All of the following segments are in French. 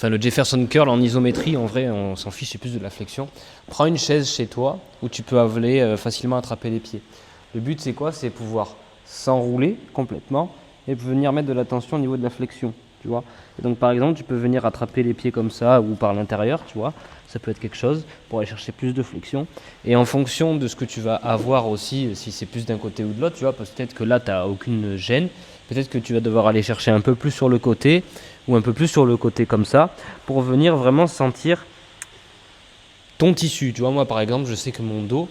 Enfin, le Jefferson Curl en isométrie, en vrai, on s'en fiche, c'est plus de la flexion. Prends une chaise chez toi où tu peux aller facilement attraper les pieds. Le but, c'est quoi? C'est pouvoir s'enrouler complètement et venir mettre de la tension au niveau de la flexion, tu vois. Et donc, par exemple, tu peux venir attraper les pieds comme ça ou par l'intérieur, tu vois. Ça peut être quelque chose pour aller chercher plus de flexion. Et en fonction de ce que tu vas avoir aussi, si c'est plus d'un côté ou de l'autre, tu vois, peut-être que là, tu n'as aucune gêne. Peut-être que tu vas devoir aller chercher un peu plus sur le côté ou un peu plus sur le côté comme ça pour venir vraiment sentir ton tissu. Tu vois, moi, par exemple, je sais que mon dos,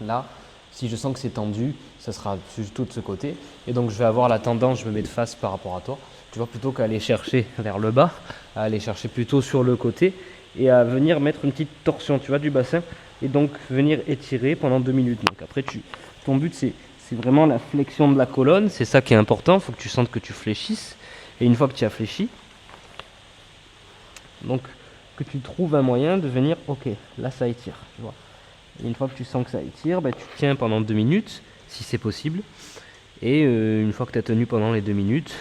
là, si je sens que c'est tendu, ça sera plutôt de ce côté. Et donc, je vais avoir la tendance, je me mets de face par rapport à toi. Tu vois, plutôt qu'à aller chercher vers le bas, à aller chercher plutôt sur le côté et à venir mettre une petite torsion, tu vois, du bassin. Et donc, venir étirer pendant 2 minutes. Donc, après, ton but, c'est vraiment la flexion de la colonne. C'est ça qui est important. Il faut que tu sentes que tu fléchisses. Et une fois que tu as fléchi, donc, que tu trouves un moyen de venir, ok, là, ça étire, tu vois. Et une fois que tu sens que ça étire, bah, tu tiens pendant 2 minutes, si c'est possible. Et une fois que tu as tenu pendant les 2 minutes,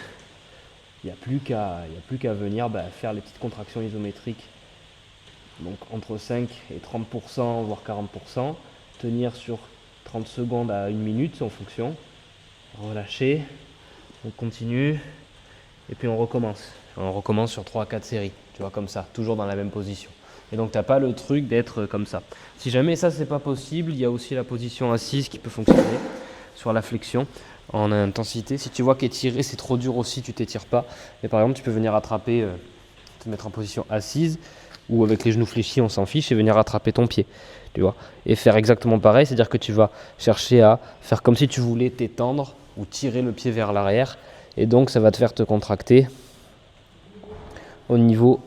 il n'y a plus qu'à venir faire les petites contractions isométriques. Donc entre 5 et 30%, voire 40%. Tenir sur 30 secondes à 1 minute en fonction. Relâcher, on continue. Et puis on recommence. On recommence sur 3 à 4 séries. Tu vois, comme ça, toujours dans la même position. Et donc tu n'as pas le truc d'être comme ça. Si jamais ça c'est pas possible, il y a aussi la position assise qui peut fonctionner sur la flexion en intensité. Si tu vois qu'étirer c'est trop dur aussi, tu t'étires pas. Et par exemple, tu peux venir attraper, te mettre en position assise ou avec les genoux fléchis, on s'en fiche, et venir attraper ton pied. Tu vois, et faire exactement pareil, c'est-à-dire que tu vas chercher à faire comme si tu voulais t'étendre ou tirer le pied vers l'arrière. Et donc ça va te faire te contracter au niveau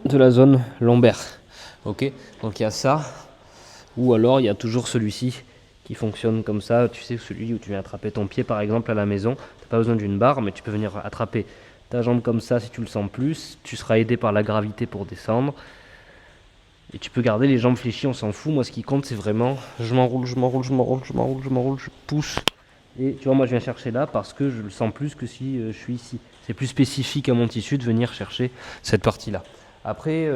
de la zone lombaire. Ok, donc il y a ça, ou alors il y a toujours celui-ci qui fonctionne comme ça. Tu sais, celui où tu viens attraper ton pied par exemple à la maison. Tu n'as pas besoin d'une barre, mais tu peux venir attraper ta jambe comme ça si tu le sens plus. Tu seras aidé par la gravité pour descendre. Et tu peux garder les jambes fléchies, on s'en fout. Moi, ce qui compte, c'est vraiment je m'enroule, je pousse. Et tu vois, moi, je viens chercher là parce que je le sens plus que si je suis ici. C'est plus spécifique à mon tissu de venir chercher cette partie-là. Après,